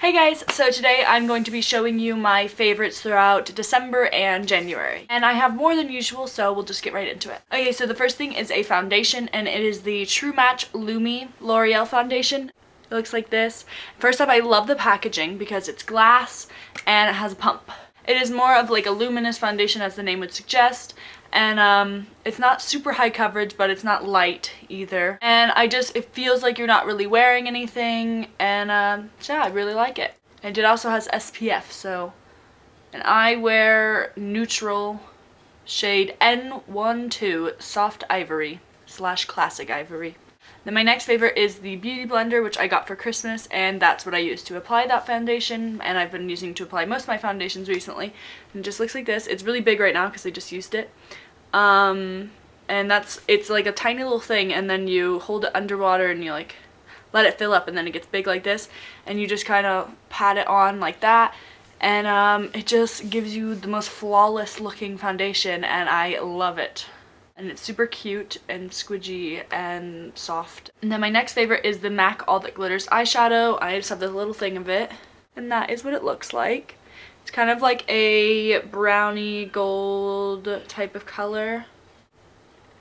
Hey guys, so today I'm going to be showing you my favorites throughout December and January. And I have more than usual, so we'll just get right into it. Okay, so the first thing is a foundation, and it is the True Match Lumi L'Oreal foundation. It looks like this. First up, I love the packaging because it's glass and it has a pump. It is more of like a luminous foundation, as the name would suggest. And it's not super high coverage, but it's not light either. And it feels like you're not really wearing anything, and yeah, I really like it. And it also has SPF, so, and I wear neutral shade N12 Soft Ivory / Classic Ivory. Then my next favorite is the Beauty Blender, which I got for Christmas, and that's what I use to apply that foundation, and I've been using to apply most of my foundations recently. And it just looks like this. It's really big right now because I just used it. And it's like a tiny little thing, and then you hold it underwater and you like let it fill up, and then it gets big like this, and you just kind of pat it on like that, and it just gives you the most flawless looking foundation, and I love it. And it's super cute and squidgy and soft. And then my next favorite is the MAC All That Glitters eyeshadow. I just have this little thing of it, and that is what it looks like. It's kind of like a brownie gold type of color,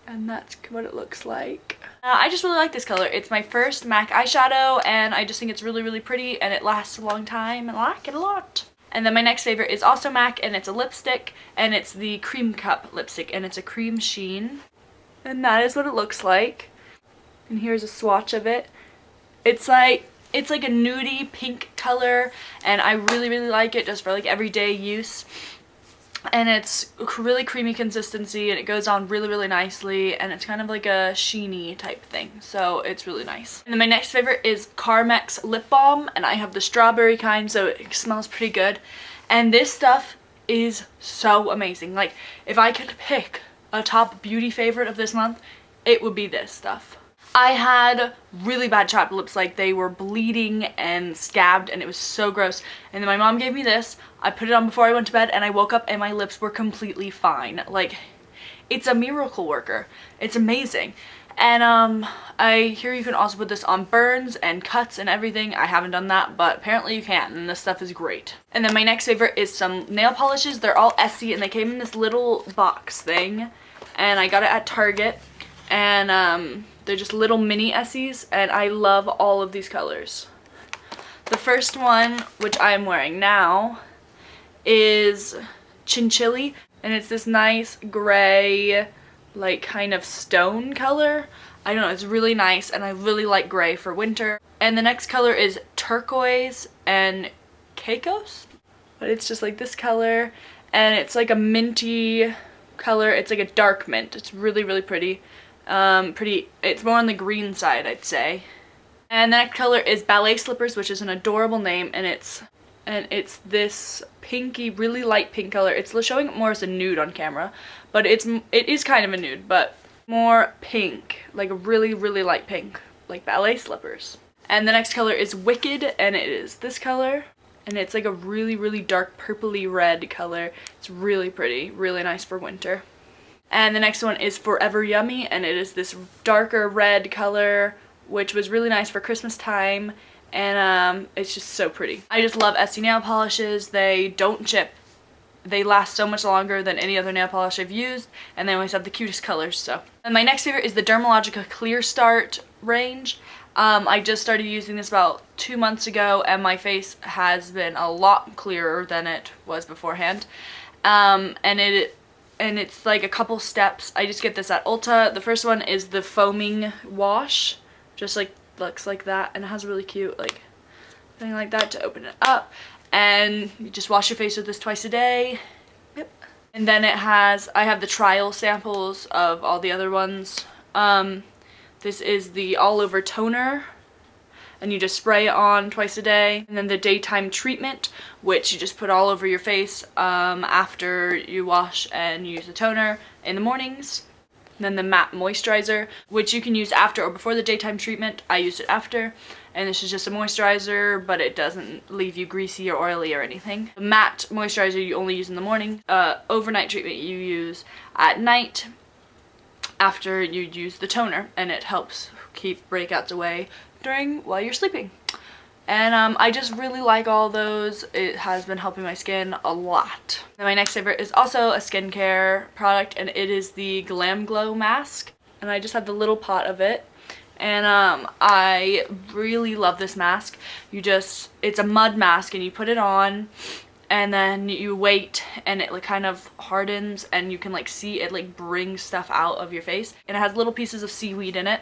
and that's what it looks like. I just really like this color. It's my first MAC eyeshadow, and I just think it's really, really pretty, and it lasts a long time, and I like it a lot. And then my next favorite is also MAC, and it's a lipstick, and it's the Cream Cup lipstick, and it's a cream sheen. And that is what it looks like. And here's a swatch of it. It's like a nudie pink color, and I really, really like it just for like everyday use. And it's really creamy consistency, and it goes on really, really nicely, and it's kind of like a sheeny type thing, so it's really nice. And then my next favorite is Carmex Lip Balm, and I have the strawberry kind, so it smells pretty good. And this stuff is so amazing. Like, if I could pick a top beauty favorite of this month, it would be this stuff. I had really bad chapped lips, like they were bleeding and scabbed, and it was so gross. And then my mom gave me this. I put it on before I went to bed, and I woke up and my lips were completely fine. Like, it's a miracle worker. It's amazing. And I hear you can also put this on burns and cuts and everything. I haven't done that, but apparently you can, and this stuff is great. And then my next favorite is some nail polishes. They're all Essie, and they came in this little box thing, and I got it at Target. And they're just little mini Essies, and I love all of these colors. The first one, which I am wearing now, is Chinchilli, and it's this nice gray, like kind of stone color. I don't know, it's really nice, and I really like gray for winter. And the next color is Turquoise and Caicos, but it's just like this color, and it's like a minty color. It's like a dark mint. It's really, really pretty. It's more on the green side, I'd say. And the next color is Ballet Slippers, which is an adorable name, and it's this pinky, really light pink color. It's showing it more as a nude on camera, but it is kind of a nude, but more pink, like a really, really light pink, like ballet slippers. And the next color is Wicked, and it is this color, and it's like a really, really dark purpley red color. It's really pretty, really nice for winter. And the next one is Forever Yummy, and it is this darker red color, which was really nice for Christmas time, and it's just so pretty. I just love Essie nail polishes. They don't chip. They last so much longer than any other nail polish I've used, and they always have the cutest colors, so. And my next favorite is the Dermalogica Clear Start range. I just started using this about 2 months ago, and my face has been a lot clearer than it was beforehand. And it's like a couple steps. I just get this at Ulta. The first one is the foaming wash. Just like looks like that, and it has a really cute like thing like that to open it up. And you just wash your face with this twice a day. Yep. And then I have the trial samples of all the other ones. This is the all over toner, and you just spray it on twice a day. And then the daytime treatment, which you just put all over your face after you wash and use the toner in the mornings. And then the matte moisturizer, which you can use after or before the daytime treatment. I used it after, and this is just a moisturizer, but it doesn't leave you greasy or oily or anything. The matte moisturizer you only use in the morning. Overnight treatment you use at night after you use the toner, and it helps keep breakouts away while you're sleeping. And I just really like all those. It has been helping my skin a lot. And my next favorite is also a skincare product, and it is the Glam Glow mask. And I just have the little pot of it. And I really love this mask. It's a mud mask, and you put it on and then you wait and it like kind of hardens, and you can like see it like bring stuff out of your face, and it has little pieces of seaweed in it.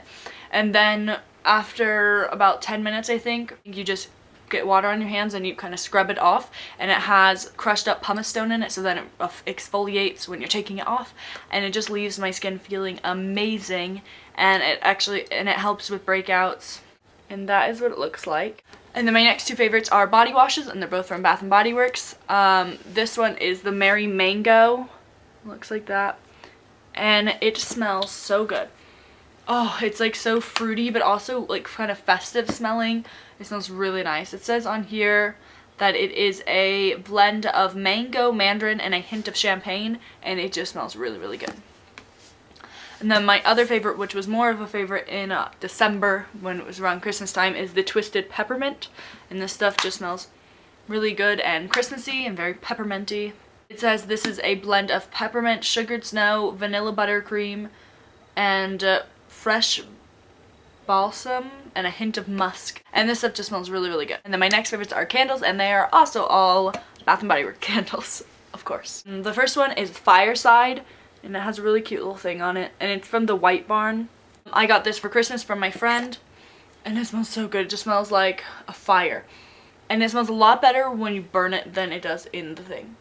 And then after about 10 minutes, I think, you just get water on your hands and you kind of scrub it off, and it has crushed up pumice stone in it, so then it exfoliates when you're taking it off, and it just leaves my skin feeling amazing. And it helps with breakouts, and that is what it looks like. And then my next two favorites are body washes, and they're both from Bath & Body Works. This one is the Merry Mango. Looks like that. And it smells so good. Oh, it's like so fruity, but also like kind of festive smelling. It smells really nice. It says on here that it is a blend of mango, mandarin, and a hint of champagne, and it just smells really, really good. And then my other favorite, which was more of a favorite in December when it was around Christmas time, is the Twisted Peppermint. And this stuff just smells really good and Christmassy and very pepperminty. It says this is a blend of peppermint, sugared snow, vanilla buttercream, and fresh balsam, and a hint of musk. And this stuff just smells really, really good. And then my next favorites are candles, and they are also all Bath & Body Works candles, of course. And the first one is Fireside. And it has a really cute little thing on it, and it's from the White Barn. I got this for Christmas from my friend, and it smells so good. It just smells like a fire, and it smells a lot better when you burn it than it does in the thing.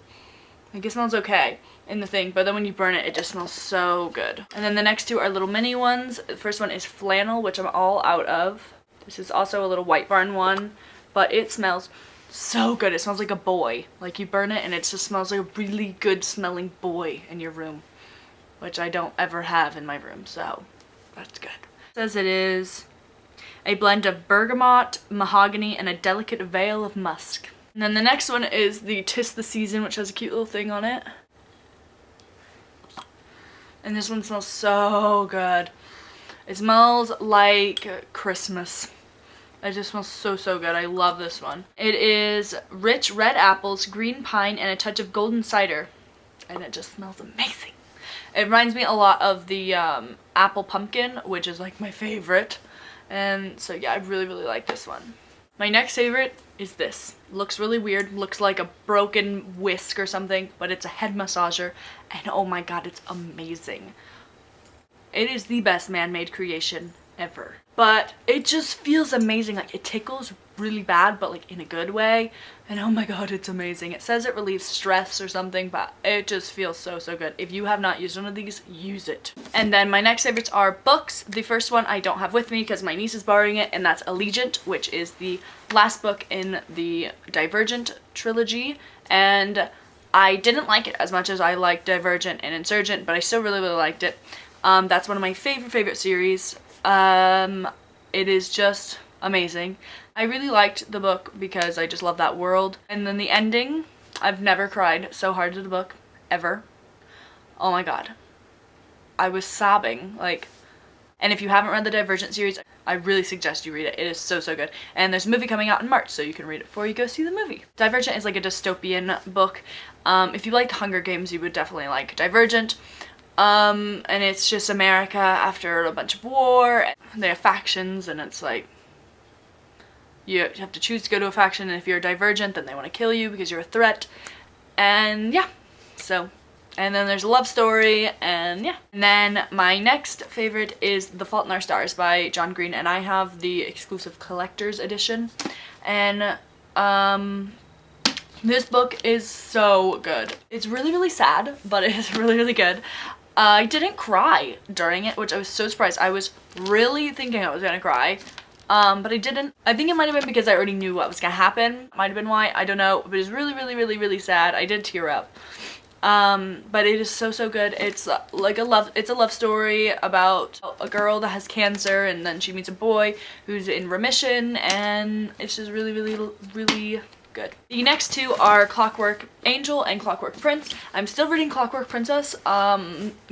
Like, it smells okay in the thing, but then when you burn it, it just smells so good. And then the next two are little mini ones. The first one is Flannel, which I'm all out of. This is also a little White Barn one, but it smells so good. It smells like a boy. Like, you burn it and it just smells like a really good smelling boy in your room, which I don't ever have in my room, so that's good. It says it is a blend of bergamot, mahogany, and a delicate veil of musk. And then the next one is the 'Tis the Season, which has a cute little thing on it. And this one smells so good. It smells like Christmas. It just smells so, so good. I love this one. It is rich red apples, green pine, and a touch of golden cider. And it just smells amazing. It reminds me a lot of the apple pumpkin, which is like my favorite. And so yeah, I really, really like this one. My next favorite is this. Looks really weird. Looks like a broken whisk or something, but it's a head massager. And oh my god, it's amazing. It is the best man-made creation ever. But it just feels amazing. Like, it tickles really bad, but like in a good way. And oh my god, it's amazing. It says it relieves stress or something, but it just feels so, so good. If you have not used one of these, use it. And then my next favorites are books. The first one I don't have with me because my niece is borrowing it, and that's Allegiant, which is the last book in the Divergent trilogy. And I didn't like it as much as I liked Divergent and Insurgent, but I still really, really liked it. That's one of my favorite series. It is just amazing. I really liked the book because I just love that world. And then the ending, I've never cried so hard to the book, ever. Oh my god. I was sobbing, like, and if you haven't read the Divergent series, I really suggest you read it. It is so, so good. And there's a movie coming out in March, so you can read it before you go see the movie. Divergent is like a dystopian book. If you liked Hunger Games, you would definitely like Divergent. And it's just America after a bunch of war. They have factions, and it's like, you have to choose to go to a faction, and if you're Divergent, then they want to kill you because you're a threat. And yeah, so, and then there's a love story, and yeah. And then my next favorite is The Fault in Our Stars by John Green, and I have the exclusive collector's edition. And this book is so good. It's really, really sad, but it is really, really good. I didn't cry during it, which I was so surprised. I was really thinking I was gonna cry, but I didn't. I think it might have been because I already knew what was gonna happen. Might have been why, I don't know, but it was really, really, really, really sad. I did tear up. But it is so, so good. It's like it's a love story about a girl that has cancer, and then she meets a boy who's in remission, and it's just really, really, really good. The next two are Clockwork Angel and Clockwork Prince. I'm still reading Clockwork Princess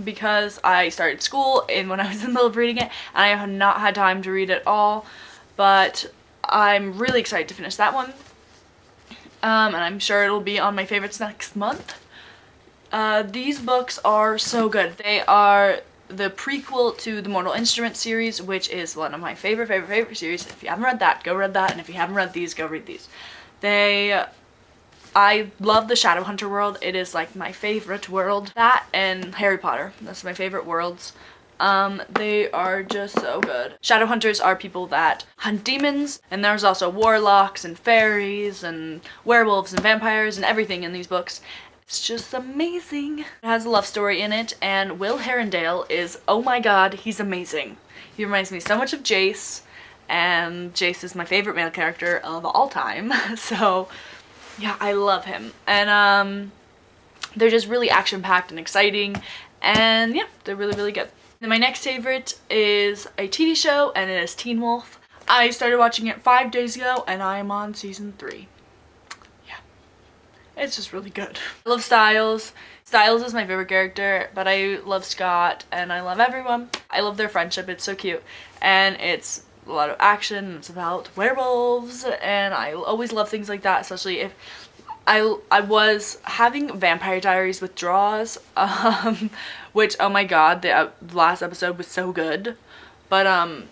because I started school and when I was in the middle of reading it, and I have not had time to read it all, but I'm really excited to finish that one. And I'm sure it'll be on my favorites next month. These books are so good. They are the prequel to the Mortal Instruments series, which is one of my favorite series. If you haven't read that, go read that, and if you haven't read these, go read these. I love the Shadowhunter world. It is like my favorite world. That and Harry Potter. That's my favorite worlds. They are just so good. Shadowhunters are people that hunt demons, and there's also warlocks and fairies and werewolves and vampires and everything in these books. It's just amazing. It has a love story in it, and Will Herondale is, oh my god, he's amazing. He reminds me so much of Jace, and Jace is my favorite male character of all time. So yeah, I love him. And they're just really action-packed and exciting, and yeah, they're really good. And my next favorite is a TV show, and it is Teen Wolf. I started watching it 5 days ago, and I am on season 3. It's just really good. I love Styles. Styles is my favorite character, but I love Scott and I love everyone. I love their friendship. It's so cute. And it's a lot of action. It's about werewolves, and I always love things like that, especially if I was having Vampire Diaries withdrawals, which, oh my god, the last episode was so good. But and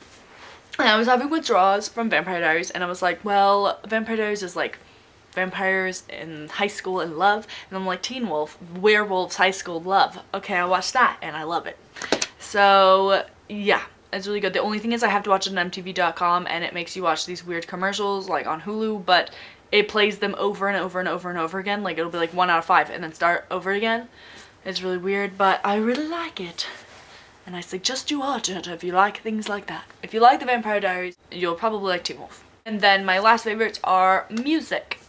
I was having withdrawals from Vampire Diaries, and I was like, well, Vampire Diaries is like vampires in high school and love, and I'm like, Teen Wolf, werewolves, high school love. Okay, I watched that and I love it. So yeah, it's really good. The only thing is I have to watch it on MTV.com, and it makes you watch these weird commercials like on Hulu, but it plays them over and over and over and over again. Like, it'll be like 1 out of 5 and then start over again. It's really weird, but I really like it, and I suggest you watch it if you like things like that. If you like the Vampire Diaries, you'll probably like Teen Wolf. And then my last favorites are music.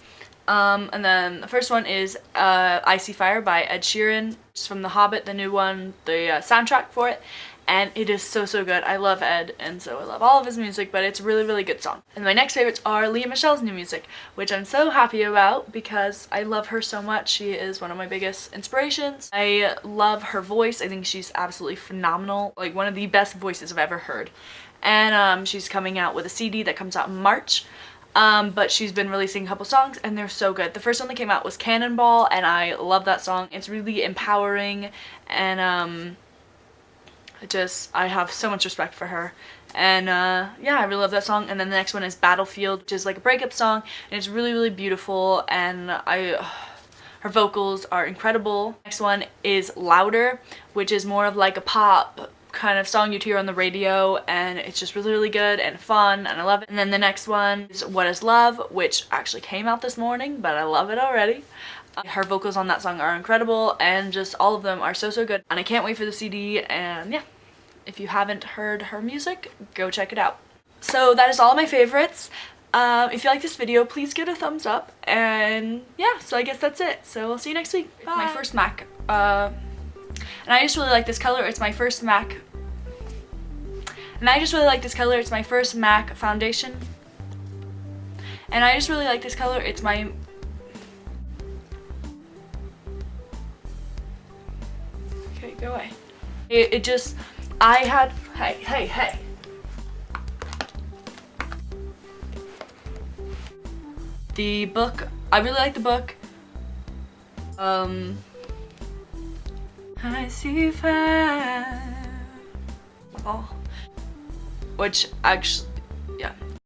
And then the first one is Icy Fire by Ed Sheeran. It's from The Hobbit, the new one, the soundtrack for it. And it is so good. I love Ed, and so I love all of his music, but it's a really good song. And my next favorites are Lea Michele's new music, which I'm so happy about because I love her so much. She is one of my biggest inspirations. I love her voice. I think she's absolutely phenomenal. Like, one of the best voices I've ever heard. And she's coming out with a CD that comes out in March. But she's been releasing a couple songs, and they're so good. The first one that came out was Cannonball, and I love that song. It's really empowering, and I have so much respect for her. And yeah, I really love that song. And then the next one is Battlefield, which is like a breakup song, and it's really beautiful, and her vocals are incredible. Next one is Louder, which is more of like a pop kind of song you'd hear on the radio, and it's just really good and fun, and I love it. And then the next one is What Is Love, which actually came out this morning, but I love it already. Her vocals on that song are incredible, and just all of them are so good, and I can't wait for the CD. And yeah, if you haven't heard her music, go check it out. So that is all my favorites. If you like this video, please give it a thumbs up, and yeah, so I guess that's it. So I'll see you next week. Bye. My first MAC. And I just really like this color. It's my first MAC. And I just really like this color. It's my first MAC foundation. And I just really like this color. It's my... Okay, go away. It just... I had... Hey. The book... I really like the book. I see fire. Oh. Which actually